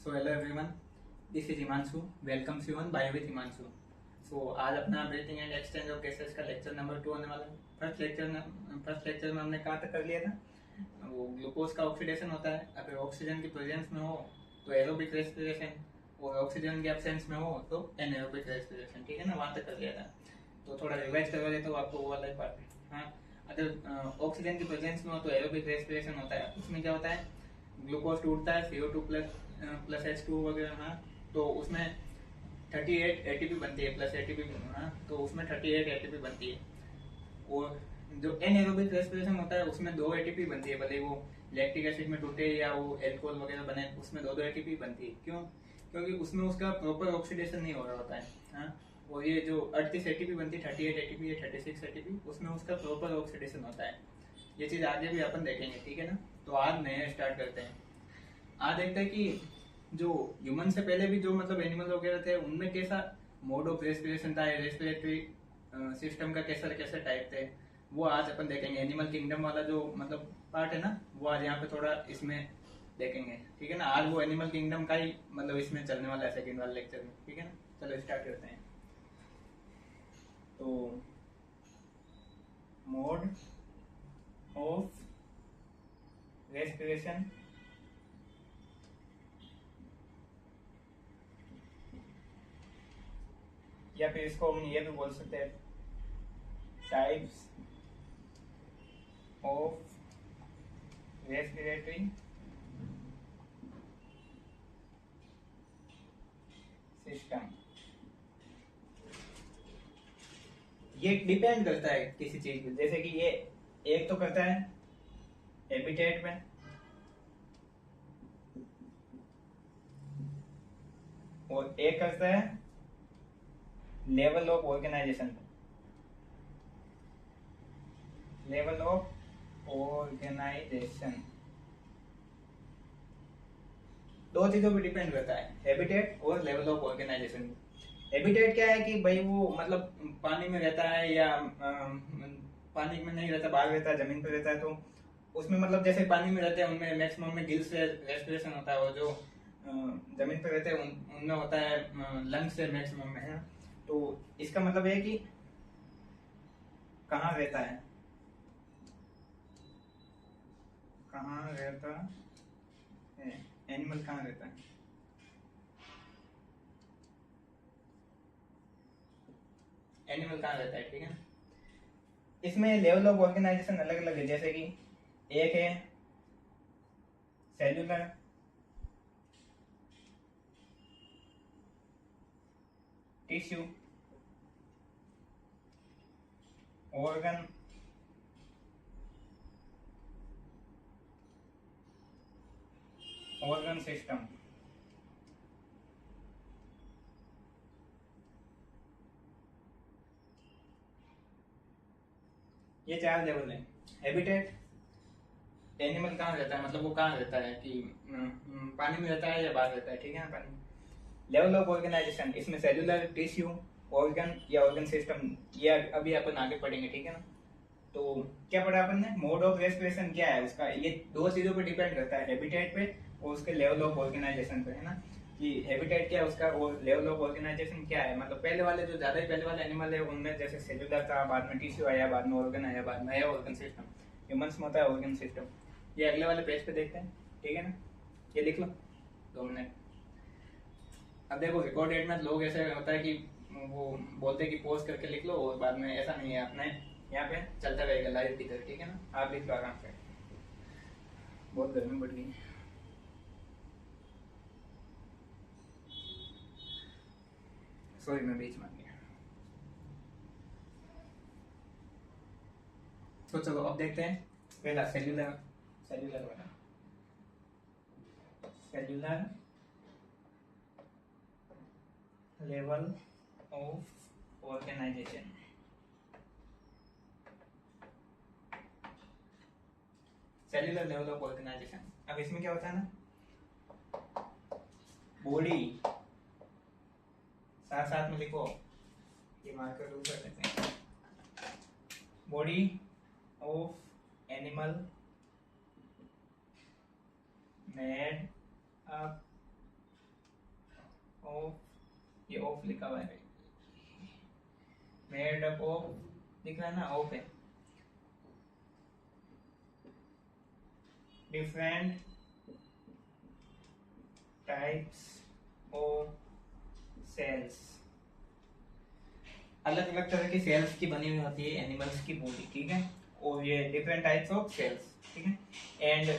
So hello everyone, this is Himanshu. Welcome you on bio with Himanshu. So आज अपना breathing and exchange of gases का lecture number 2 होने वाला है। फर्स्ट लेक्चर में हमने कहाँ तक कर लिया था? वो ग्लूकोज का ऑक्सीडेशन होता है। अगर ऑक्सीजन की प्रेजेंस में हो तो एरोबिक रेस्पिरेशन, और ऑक्सीजन की एब्सेंस में हो तो एनएरोबिक रेस्पिरेशन। ठीक है ना, वहाँ तक कर लिया था। तो थोड़ा रिवाइज करवा देता हूँ आपको वो वाला पार्ट। हाँ, अगर ऑक्सीजन की प्रेजेंस में हो तो एरोबिक रेस्पिरेशन होता है। उसमें क्या होता है, ग्लूकोज टूटता है, CO2 प्लस H2 वगैरह। हाँ, तो उसमें 38 एटीपी बनती है, प्लस एटीपी। हाँ, तो उसमें 38 एटीपी बनती है। और जो एनएरोबिक रेस्पिरेशन होता है उसमें 2 एटीपी बनती है, भले वो लैक्टिक एसिड में टूटे या वो एल्कोहल वगैरह बने, उसमें 2 एटीपी बनती है। क्यों? क्योंकि उसमें उसका प्रॉपर ऑक्सीडेशन नहीं हो रहा होता है। हाँ, और ये जो 38 एटीपी बनती है, 38 एटीपी या 36 एटीपी, उसमें उसका प्रॉपर ऑक्सीडेशन होता है। ये चीज आगे भी अपन देखेंगे, ठीक है ना। तो आज नया स्टार्ट करते हैं। आज देखते हैं कि जो ह्यूमन से पहले भी जो मतलब एनिमल वगैरह थे, उनमें कैसा मोड ऑफ रेस्पिरेशन था, रेस्पिरेटरी सिस्टम का कैसा कैसा टाइप थे, वो आज अपन देखेंगे। एनिमल किंगडम वाला जो मतलब पार्ट है ना, वो आज यहाँ पे थोड़ा इसमें देखेंगे। ठीक है ना, आज वो एनिमल किंगडम का ही मतलब इसमें चलने वाला है सेकंड वाले लेक्चर में। ठीक है ना, चलो स्टार्ट करते हैं। तो मोड ऑफ रेस्पिरेशन, या फिर इसको हम ये भी बोल सकते हैं टाइप्स ऑफ रेस्पिरेटरी सिस्टम। ये डिपेंड करता है किसी चीज पे, जैसे कि ये एक तो करता है हैबिटेट पे, और एक करता है लेवल ऑफ ऑर्गेनाइजेशन पे। लेवल ऑफ ऑर्गेनाइजेशन दो चीजों पे डिपेंड करता है, हैबिटेट और लेवल ऑफ ऑर्गेनाइजेशन। हैबिटेट क्या है कि भाई वो मतलब पानी में रहता है या पानी में नहीं रहता, बाहर रहता है, जमीन पर रहता है। तो उसमें मतलब जैसे पानी में रहते हैं उनमें मैक्सिमम में गिल से रेस्पिरेशन होता है, और जो जमीन पर रहते हैं उनमें होता है लंग से मैक्सिमम में, है। तो इसका मतलब है कि कहाँ रहता है, कहाँ रहता है एनिमल, कहाँ रहता है, एनिमल कहाँ रहता है। ठीक है, इसमें लेवल ऑफ ऑर्गेनाइजेशन अलग अलग है। जैसे कि एक है cellular, tissue, organ, organ system. ये 4 लेवल है। हैबिटेट, एनिमल कहाँ रहता है, मतलब वो कहाँ रहता है कि पानी में रहता है या बाहर रहता है। ठीक है ना, पानी। लेवल ऑफ ऑर्गेनाइजेशन, इसमें सेल्यूलर, टिश्यू, ऑर्गन या ऑर्गन सिस्टम, ये अभी अपन आगे पढ़ेंगे। ठीक है ना। तो क्या पढ़ा अपन ने, मोड ऑफ रेस्पिरेशन क्या है उसका, ये 2 चीजों पे डिपेंड करता है, हैबिटेट पे और उसके लेवल ऑफ ऑर्गेनाइजेशन पे, है ना। कि हैबिटेट क्या है उसका और लेवल ऑफ ऑर्गेनाइजेशन क्या है। मतलब पहले वाले जो ज्यादा ही पहले वाले एनिमल है उनमें जैसे सेल्यूलर था, बाद में टिश्यू आया, बाद में ऑर्गन आया, बाद में आया ऑर्गन सिस्टम। ह्यूमंस में होता है ऑर्गन सिस्टम। ये अगले वाले पेज पे देखते हैं। ठीक है ना, ये लिख लो 2 मिनट। अब देखो रिकॉर्डेड में लोग ऐसे होता है कि वो बोलते हैं कि पॉज करके लिख लो, और बाद में ऐसा नहीं है, अपने यहाँ पे चलता रहेगा लाइव की तरह। ठीक है ना, आप लिख लो आराम से। बहुत गर्मी बढ़ गई। सॉरी, मैं बीच में आ गया। तो चलो अब देखते हैं पहला सेल्यूलर, सेल्यूलर वाला, cellular level of organization. Cellular level of organization. अब इसमें क्या होता है ना, बॉडी, साथ साथ में लिखो, ये मार्कर यूज कर लेते हैं। Body of animal made up of, ये ऑफ लिखा हुआ है, मेड अप ऑफ दिख रहा है ना, ऑफ है, डिफरेंट टाइप्स ऑफ सेल्स, अलग अलग तरह की सेल्स की बनी हुई होती है एनिमल्स की बॉडी, ठीक है, और ये डिफरेंट टाइप्स ऑफ सेल्स, ठीक है, and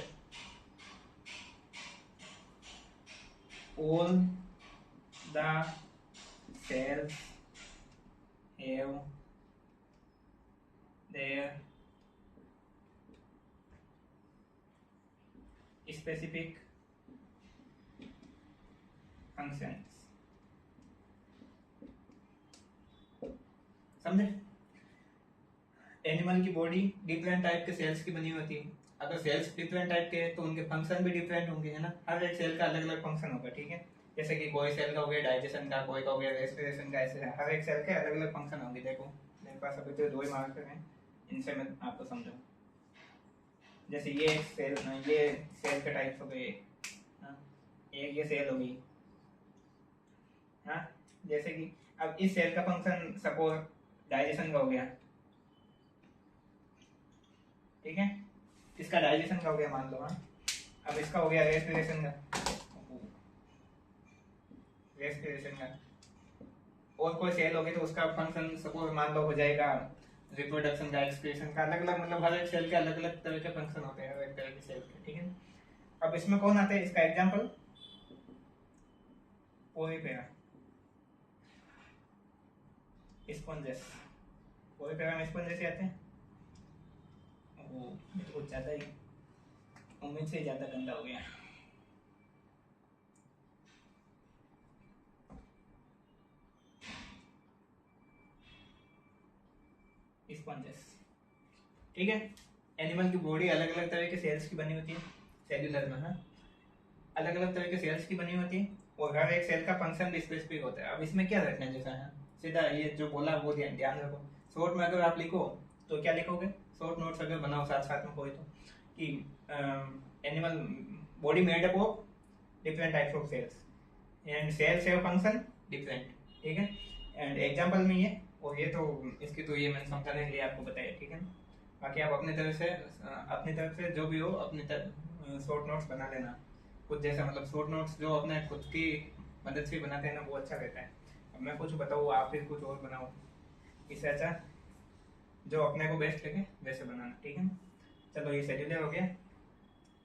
all the cells have their specific functions, समझे? एनिमल की बॉडी डिफरेंट टाइप के सेल्स की बनी होती है, अगर सेल्स डिफरेंट टाइप के हैं तो उनके फंक्शन भी डिफरेंट होंगे, है ना, हर एक सेल का अलग अलग फंक्शन होगा, ठीक है, जैसे कि कोई सेल का हो गया डाइजेशन का, कोई का हो गया रेस्पिरेशन का, ऐसे हर एक सेल के अलग अलग फंक्शन होंगे। देखो मेरे पास अभी तो 2 ही मार्कर हैं, इनसे मैं आपको समझाऊं, जैसे ये एक सेल, ये सेल के टाइप्स हो गए, एक ये सेल होगी, हाँ, जैसे कि अब इस सेल का फंक्शन सपोज डाइजेशन का हो गया, ठीक है, इसका डाइजेशन का हो गया मान लो, हाँ, अब इसका हो गया रेस्पिरेशन का, और कोई सेल होगी तो उसका फंक्शन सपोज मान लो हो जाएगा रिप्रोडक्शन का, एक्सक्रीशन का, अलग अलग, मतलब हर एक सेल के अलग अलग तरह के फंक्शन होते हैं, हर एक तरह के सेल के, ठीक है। अब इसमें कौन आते हैं, इसका एग्जांपल पोरीफेरा, स्पॉन्जेस, पोरीफेरा में स्पॉन्जेस आते हैं, वो कुछ ज्यादा ही उम्मीद से ज्यादा गंदा हो गया, स्पॉन्जेस, ठीक है। एनिमल की बॉडी अलग अलग तरह के सेल्स की बनी होती है, सेल्यूलर में, हाँ, अलग अलग तरह के सेल्स की बनी होती है, और हर एक सेल का फंक्शन भी स्पेसिफिक होता है। अब इसमें क्या रखना है, जैसा है सीधा ये जो बोला वो ध्यान रखो, शॉर्ट में अगर आप लिखो तो क्या लिखोगे, शॉर्ट नोट्स अगर बनाओ साथ साथ में कोई तो, कि animal body made up of different types of cells and cells have function different, ठीक है, एंड एग्जांपल में ये, और ये तो इसकी तो ये मैंने समझाने के लिए आपको बताया, ठीक है। बाकी आप अपनी तरफ से जो भी हो अपनी तरफ शॉर्ट नोट्स बना लेना कुछ, जैसा मतलब शॉर्ट नोट्स जो अपने खुद की मदद से बनाते हैं ना, वो अच्छा रहता है। अब मैं कुछ बताऊँ आप फिर कुछ और बनाओ, इससे अच्छा जो अपने को बेस्ट लगे वैसे बनाना, ठीक है। चलो ये सेल्यूलर हो गया,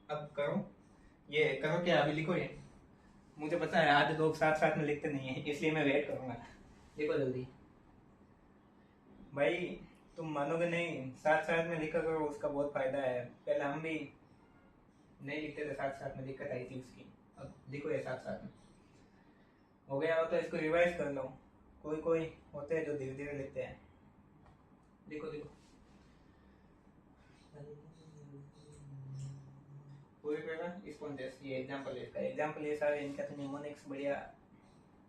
अब करो, ये करो क्या, अभी लिखो ये, मुझे पता है आधे लोग साथ साथ में लिखते नहीं है, इसलिए मैं वेट करूंगा, लिखो जल्दी भाई, तुम मानोगे नहीं, साथ साथ में लिखा करो, उसका बहुत फायदा है। पहले हम भी नहीं लिखते थे, साथ साथ में दिक्कत आई थी उसकी, अब लिखो ये साथ साथ में, हो गया हो तो इसको रिवाइज कर लो, कोई कोई होते हैं जो धीरे धीरे लिखते हैं, लिखो लिखो, पूरी तरह स्पॉन्जेस, ये एग्जांपल है, इसका एग्जांपल ये सारे इनका तो निमोनिक्स बढ़िया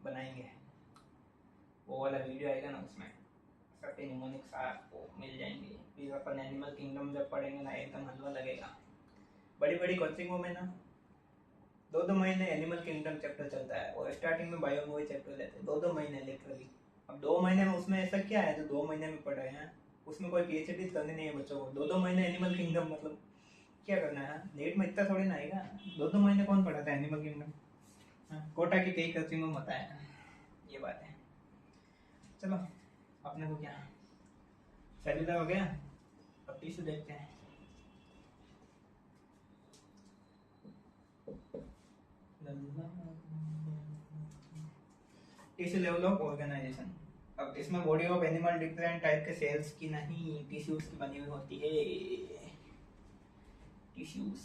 बनाएंगे, वो वाला वीडियो आएगा ना, उसमें सबके निमोनिक्स आपको मिल जाएंगे, फिर अपन एनिमल किंगडम जब पढ़ेंगे ना एकदम हलवा लगेगा। बड़ी बड़ी कोचिंगों में ना 2-2 महीने एनिमल किंगडम चैप्टर चलता है, और स्टार्टिंग में बायोमोई चैप्टर लेते हैं 2-2 महीने लिटरली। अब 2 महीने में उसमें ऐसा क्या है जो 2 महीने में पढ़ा है, उसमें कोई पीएचडी करनी नहीं है बच्चों को, 2-2 महीने एनिमल किंगडम मतलब क्या करना है, नेट में इतना थोड़ी ना आएगा, 2-2 महीने कौन पढ़ाता है एनिमल किंगडम, कोटा की कई कोचिंगों में होता है, ये बात है। चलो अपने को क्या सेल्यूलर हो गया, अब टिश्यू देखते हैं। टिश्यू लेवल ऑफ ऑर्गेनाइजेशन, अब इसमें body of animal different type के सेल्स की नहीं टिश्यूज की बनी हुई होती है, टिश्यूज,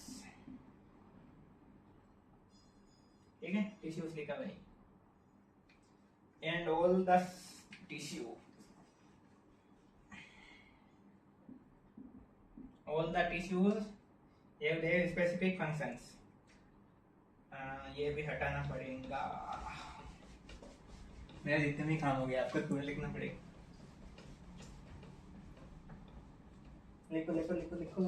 ठीक है, टिश्यूज लिखा भाई, and all the tissue, all the tissues have their specific functions, ये भी हटाना पड़ेगा, मेरा जितने भी काम हो गया आपको पूरा लिखना पड़ेगा, लिखो लिखो लिखो लिखो,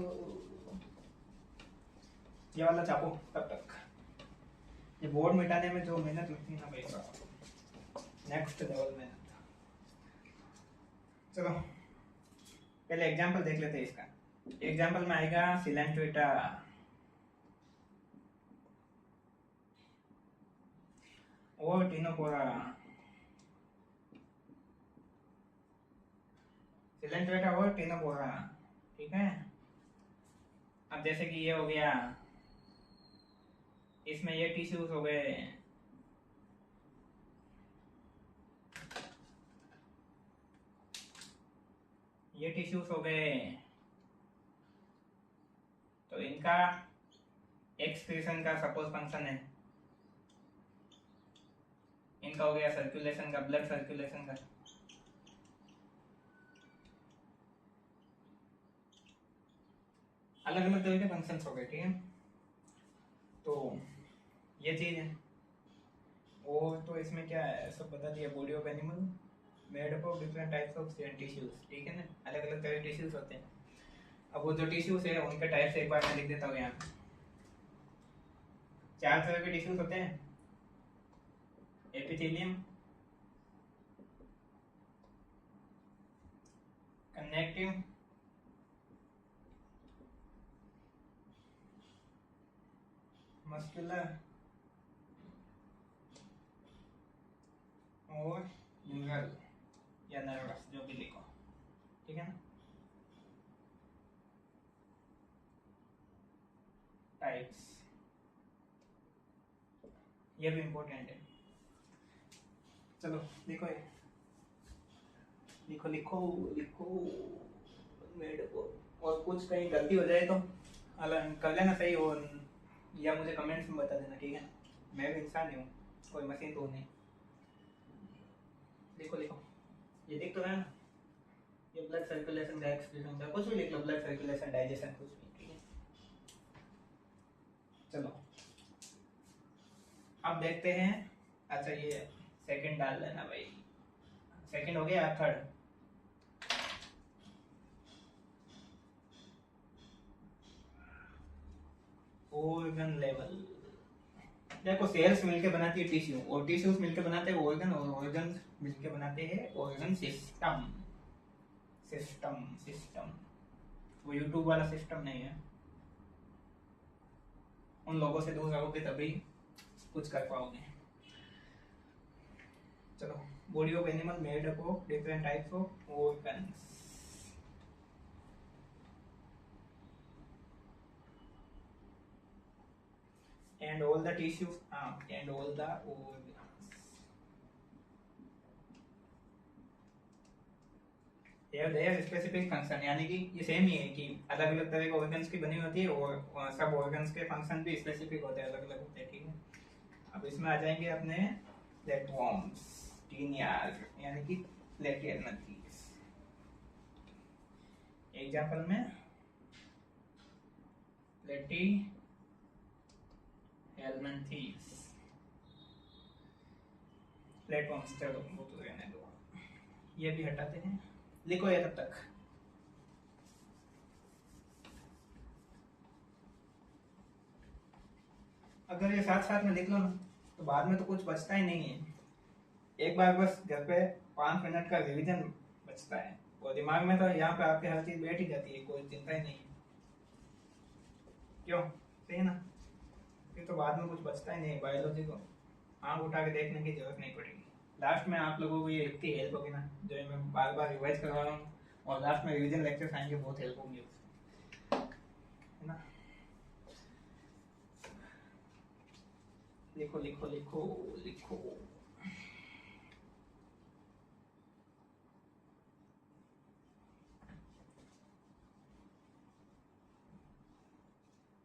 ये वाला छापो तब तक, ये बोर्ड मिटाने में जो मेहनत लगती है ना भाई, नेक्स्ट लेवल में। चलो पहले एग्जांपल देख लेते हैं इसका। एग्जांपल में आएगा सिलेंट्रेटा और टिनोपोरा। सिलेंट्रेटा और टिनोपोरा, ठीक है। अब जैसे कि ये हो गया, इसमें ये टिश्यूज हो गए, ये टिश्यूज हो गए, तो इनका एक्सक्रीशन का सपोज फंक्शन है, इनका हो गया सर्कुलेशन का, ब्लड सर्कुलेशन का। अलग अलग तरह के फंक्शंस हो गए, ठीक है। तो ये चीज है। और तो इसमें क्या है, सब बता दिया। Body of animal made up of different types of tissues, ठीक है ना। अलग अलग तरह के टिश्यूज होते हैं। अब वो जो टिश्यूज है उनके टाइप्स एक बार मैं लिख देता हूँ यहाँ पे। 4 तरह के टिश्यूज होते हैं। एपिथेलियम, कनेक्टिव, मस्कुलर और न्यूरल या नर्वस, जो भी लिखो, ठीक है ना। टाइप्स ये भी इम्पोर्टेंट है। चलो लिखो ये, लिखो लिखो लिखो मेरे को। और कुछ कहीं गलती हो जाए तो अलग कर लेना सही, और या मुझे कमेंट्स में बता देना, ठीक है। मैं भी इंसान ही हूँ, कोई मशीन तो नहीं। लिखो लिखो, ये देख तो है ना, ये ब्लड सर्कुलेशन का एक्सप्रेशन का, कुछ भी लिख लो, ब्लड सर्कुलेशन, डाइजेशन, कुछ भी, ठीक है। चलो अब देखते हैं। अच्छा ये सेकंड डाल लेना भाई, सेकंड हो गया, थर्ड। Organ level. देखो सेल्स मिलके बनाती है टिश्यू, और टिश्यूज मिलके बनाते हैं ऑर्गन, और ऑर्गन मिलके बनाते हैं ऑर्गन सिस्टम। सिस्टम सिस्टम वो यूट्यूब वाला सिस्टम नहीं है। उन लोगों से दूर रहोगे तभी कुछ कर पाओगे। चलो, body of animal made up of different types of organs. And all the tissues, and all the organs have their specific function, यानी कि ये सेम ही है कि अलग अलग तरह के ऑर्गन्स की बनी होती है, और सब ऑर्गन्स के फंक्शन भी स्पेसिफिक होते हैं, अलग अलग होते हैं, ठीक है। अब इसमें आ जाएंगे अपने प्लेटफॉर्म्स, टीनियाज यानी कि प्लेटियलमंथीज। एग्जांपल में प्लेटी हेलमेंथीज, प्लेटफॉर्म्स। चलो वो तो रहने दो, ये भी हटाते हैं। लिखो ये तब तक। अगर ये साथ साथ में लिख लो ना, तो बाद में तो कुछ बचता ही नहीं है। एक बार बस घर पे 5 मिनट का रिवीजन बचता है, और दिमाग में तो यहाँ पे आपके हर चीज बैठ ही जाती है, कोई चिंता ही नहीं है। क्यों, सही है ना। फिर तो बाद में कुछ बचता ही नहीं है। बायोलॉजी को आँख उठा के देखने की जरूरत नहीं पड़ेगी। लास्ट में आप लोगों को ये इतनी हेल्प होगी ना, जो मैं बार बार रिवाइज करवा रहा हूँ, और लास्ट में रिवीजन लेक्चर्स आएंगे, बहुत हेल्प होगी उससे, है ना। लिखो लिखो लिखो लिखो।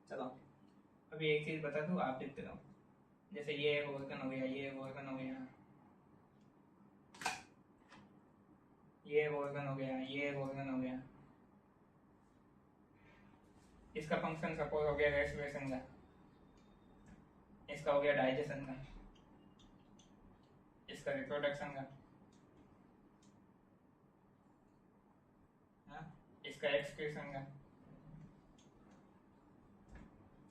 चलो अभी एक चीज बता दूं, आप देखते रहो। जैसे ये ऑर्गन हो गया, ये ऑर्गन हो गया, ये ऑर्गन हो गया, ये ऑर्गन हो गया। इसका फंक्शन सपोज हो गया रेस्पिरेशन का, इसका हो गया डाइजेशन का, इसका रिप्रोडक्शन का, इसका एक्सक्रीशन का,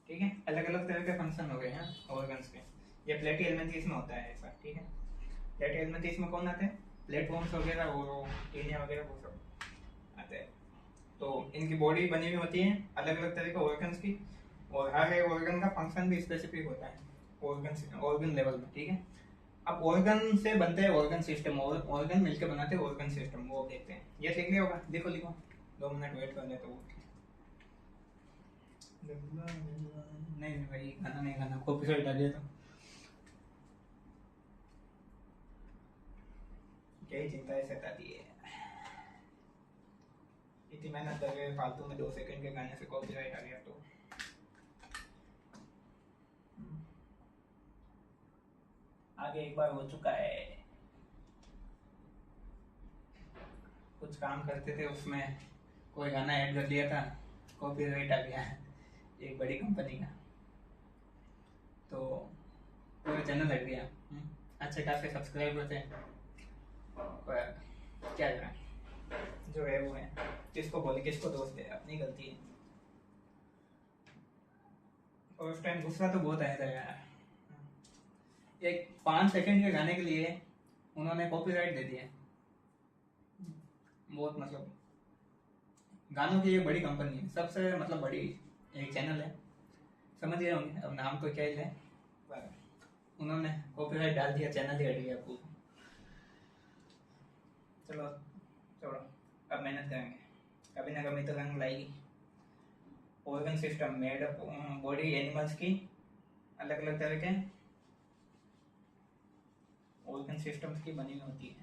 ठीक है। अलग अलग तरह के फंक्शन हो गए हैं ऑर्गन्स के। ये प्लेटियलमेंथीज में होता है ऐसा, ठीक है। फ्लैट एलिमेंट इसमें कौन आते हैं, प्लेटफॉर्म्स वगैरह और टीनिया वगैरह वो सब आते हैं। तो इनकी बॉडी बनी हुई होती है अलग अलग तरह के ऑर्गन्स की, और हर एक ऑर्गन का फंक्शन भी स्पेसिफिक होता है ऑर्गन लेवल में, ठीक है। अब ऑर्गन से बनते हैं ऑर्गन सिस्टम, और ऑर्गन मिलकर बनाते हैं ऑर्गन सिस्टम, वो देखते हैं। ये लिख लिया होगा, देखो लिखो, 2 मिनट वेट कर ले तो वो नहीं भाई गाना नहीं गाना, कॉपीराइट आ गया तो क्या ही चिंता है सताती है। इतनी मेहनत कर रहे फालतू में 2 सेकंड के गाने से कॉपीराइट आ गया तो। आगे एक बार हो चुका है, कुछ काम करते थे उसमें कोई गाना ऐड कर दिया था, कॉपीराइट आ गया एक बड़ी कंपनी का, तो पूरा चैनल हट गया। अच्छे खासे सब्सक्राइबर थे, पर क्या करें, जो है वो है, किसको बोले किसको दोस्त है, अपनी गलती है। और उस टाइम गुस्सा तो बहुत आया था यार, एक 5 सेकंड के गाने के लिए उन्होंने कॉपीराइट दे दिया। बहुत मतलब गानों की ये बड़ी कंपनी है, सबसे मतलब बड़ी एक चैनल है, समझ गए होंगे, अब नाम तो क्या ही है, पर उन्होंने कॉपीराइट डाल दिया, चैनल ही हट गया पूरा। चलो छोड़ो, अब मेहनत करेंगे, कभी ना कभी तो रंग लाएगी। Organ system made up body animals की अलग अलग तरह के ऑर्गन सिस्टम्स की बनी होती है।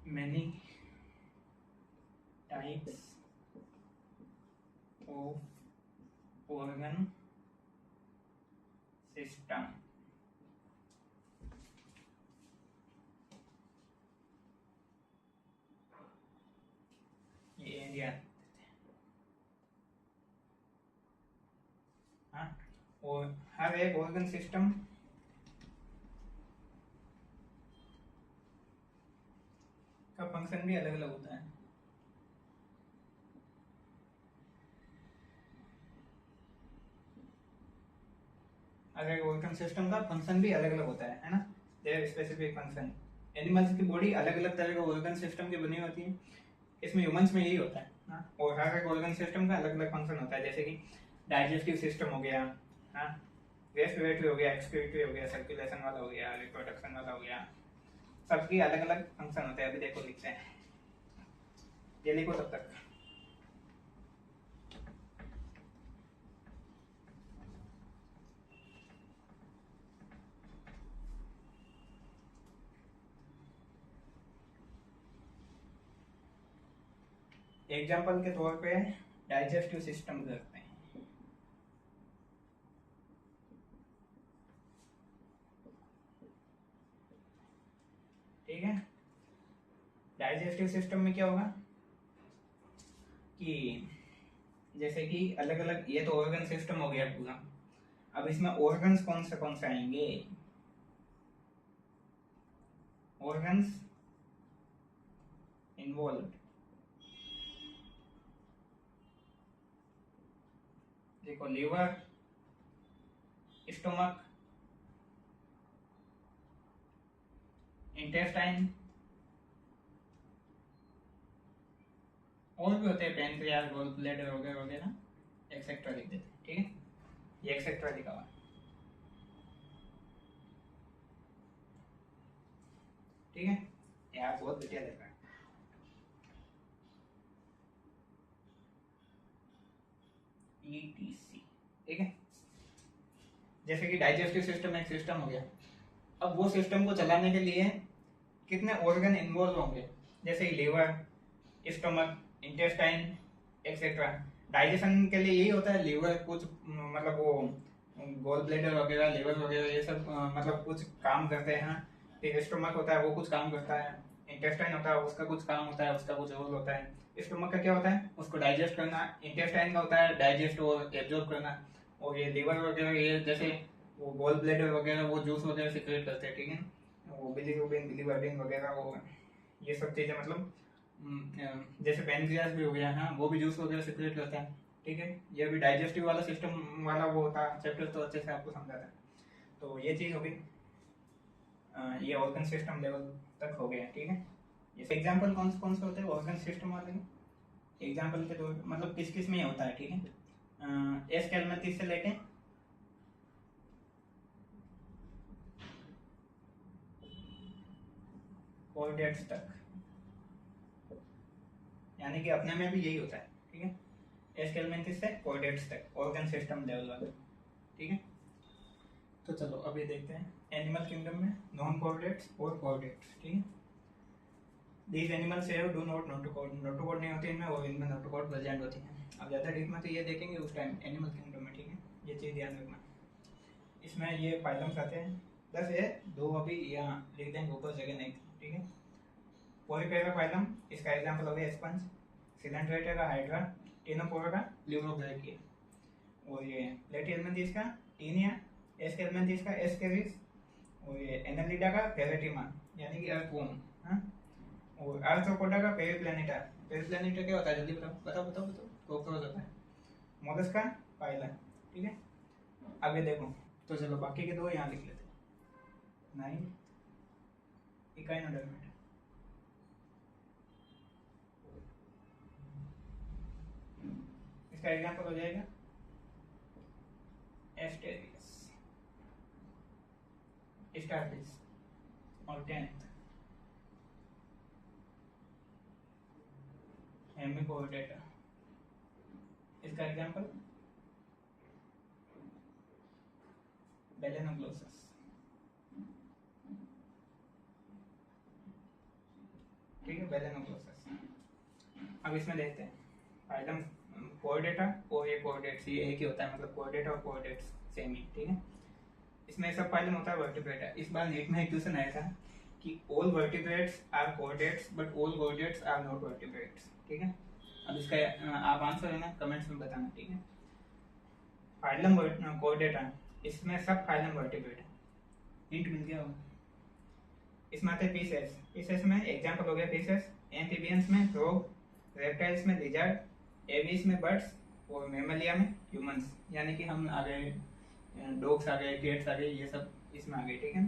many types of organ system। ये इंडिया, हाँ, और हर एक ऑर्गन सिस्टम का फंक्शन भी अलग अलग होता है। अलग ऑर्गन सिस्टम का फंक्शन भी अलग अलग होता है ना, देयर स्पेसिफिक फंक्शन। एनिमल्स की बॉडी अलग अलग तरह के ऑर्गन सिस्टम की बनी होती है, इसमें ह्यूमंस में यही होता है ना, और हर एक ऑर्गन सिस्टम का अलग अलग फंक्शन होता है, जैसे कि डाइजेस्टिव सिस्टम हो गया, हाँ, रेस्पिरेटरी हो गया, एक्सक्रीटरी हो गया, सर्कुलेशन वाला हो गया, रिप्रोडक्शन वाला हो गया, सबकी अलग अलग फंक्शन होते हैं। अभी देखो लिखते हैं, ये लिखो तब तक। एग्जाम्पल के तौर पे डाइजेस्टिव सिस्टम करते हैं, ठीक है। डाइजेस्टिव सिस्टम में क्या होगा कि जैसे कि अलग अलग, ये तो ऑर्गन सिस्टम हो गया पूरा, अब इसमें ऑर्गन्स कौन से आएंगे, ऑर्गन्स इन्वॉल्व, देखो लिवर, स्टोमक, इंटेस्टाइन, और भी होते हैं, पेनक्रियास, गॉल ब्लैडर वगैरह वगैरह, एक्सेट्रा लिख देते हैं, ठीक है। ये एक्सेट्रा लिखा हुआ, ठीक है यार, बहुत बढ़िया लग रहा है। ETC, ठीक है। जैसे कि डाइजेस्टिव सिस्टम एक सिस्टम हो गया, अब वो सिस्टम को चलाने के लिए कितने ऑर्गन इन्वॉल्व होंगे, जैसे liver, stomach, intestine etcetera. Digestion के लिए यही होता है, लिवर कुछ मतलब वो गॉल ब्लैडर वगैरह, लिवर वगैरह ये सब मतलब कुछ काम करते हैं। फिर स्टोमक होता है, वो कुछ काम करता है। इंटेस्टाइन होता है, उसका कुछ काम होता है, उसका कुछ रोल होता है। स्टोमक का क्या होता है, उसको डाइजेस्ट करना। इंटेस्टाइन का होता है डाइजेस्ट और एब्जॉर्ब करना। और ये लिवर वगैरह, ये जैसे वो गॉल ब्लैडर वगैरह, वो जूस वगैरह सिक्रेट करते हैं, ठीक है। वो बिलीरुबिन, बिलीवर्बिन वगैरह, वो ये सब चीज़ें मतलब जैसे पेनक्रियास भी हो गया, हाँ वो भी जूस वगैरह सिक्रेट करता है, ठीक है। ये भी डाइजेस्टिव वाला सिस्टम वाला वो होता है चैप्टर, तो अच्छे से आपको समझाता है। तो ये चीज़ हो गई, ये ऑर्गन सिस्टम लेवल तक हो गया, ठीक है। ये एग्जाम्पल कौन कौन से होते हैं ऑर्गन सिस्टम वाले, एग्जाम्पल के तो मतलब किस किस में होता है, ठीक है। एस कैलमेटिस से लेके कोर्डेट्स तक, यानी कि अपने में भी यही होता है, ठीक है। एस कैलमेटिस से कोर्डेट्स तक ऑर्गन सिस्टम लेवल वाले, ठीक है। तो चलो अभी देखते हैं एनिमल किंगडम में नॉन कोर्डेट्स और कोर्डेट्स, ठीक है। These animals have do not notochord, notochord नहीं होती इनमें, और इनमें नोटोकॉर्ड प्रेजेंट होती है। अब ज़्यादा डीप में तो ये देखेंगे उस टाइम एनिमल किंगडम में, ठीक है। ये चीज़ ध्यान रखना, इसमें ये फाइलम्स आते हैं 10 है, 2 अभी यहाँ लिख देंगे, ऊपर जगह नहीं थी, ठीक है। पॉलीपेरा फाइलम, इसका एग्जाम्पल हो गया स्पंज, सिलेंड्रेटा का हाइड्रा, टेनोपोरा का ल्यूरोब्रैकिया, और ये प्लेटिहेल्मिन्थस का टीनिया, एस्केल्मेंथिस का एस्केरिस, और ये एनालिडा का फेरेटिमा यानी कि अर्थवॉर्म, हाँ। और आर्थ्रोपोडा का पेरिप्लैनेटा, पेरिप्लैनेटा क्या होता है जल्दी बताओ बताओ बताओ बताओ, कॉकरोच होता है। मोलस्का पाइला, ठीक है। आगे देखो, तो चलो बाकी के दो यहाँ लिख लेते हैं। 9 इकाइनोडर्मेटा, इसका एग्जांपल हो जाएगा एस्टेरियस, स्टारफिश, और 10th हेमिकोडेटा, इसका एग्जांपल बेलेनोग्लोसस, ठीक है, बेलेनोग्लोसस। अब इसमें देखते हैं फाइलम कोर्डेटा और ये कोर्डेट्स, ये एक ही होता है, मतलब कोर्डेटा और कोर्डेट्स सेम ही, ठीक है। इसमें सब फाइलम होता है वर्टिब्रेटा। इस बार नीट में एक क्वेश्चन आया था कि all vertebrates are chordates but all chordates are not vertebrates, ठीक है। अब इसका आप आंसर है ना कमेंट्स में बताना, ठीक है। फाइलम कोर्डेटा, इसमें सब फाइलम वर्टिब्रेट है, हिंट मिल गया होगा। इसमें आते हैं पीसेस, पीसेस में एग्जांपल हो गया पीसेस, एम्फीबियंस में फ्रॉग, रेप्टाइल्स में लिजर्ड, एविस में बर्ड्स, और मैमलिया में ह्यूमंस, यानी कि हम आ गए, डॉग्स आ गए, कैट्स आ गए, ये सब इसमें आ गए, ठीक है।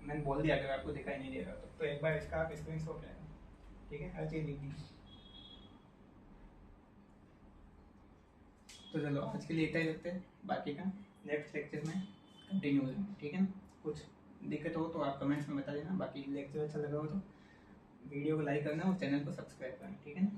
मैंने बोल दिया अगर आपको दिखाई नहीं दे रहा तो एक बार इसका आप स्क्रीनशॉट लेना, ठीक है, हर चीज़ लिख दी। तो चलो आज के लिए इतना ही रखते हैं, बाकी का नेक्स्ट लेक्चर में कंटिन्यू करेंगे, ठीक है ना। कुछ दिक्कत हो तो आप कमेंट्स में बता देना, बाकी लेक्चर अच्छा लगा हो तो वीडियो को लाइक करना और चैनल को सब्सक्राइब करना, ठीक है ना।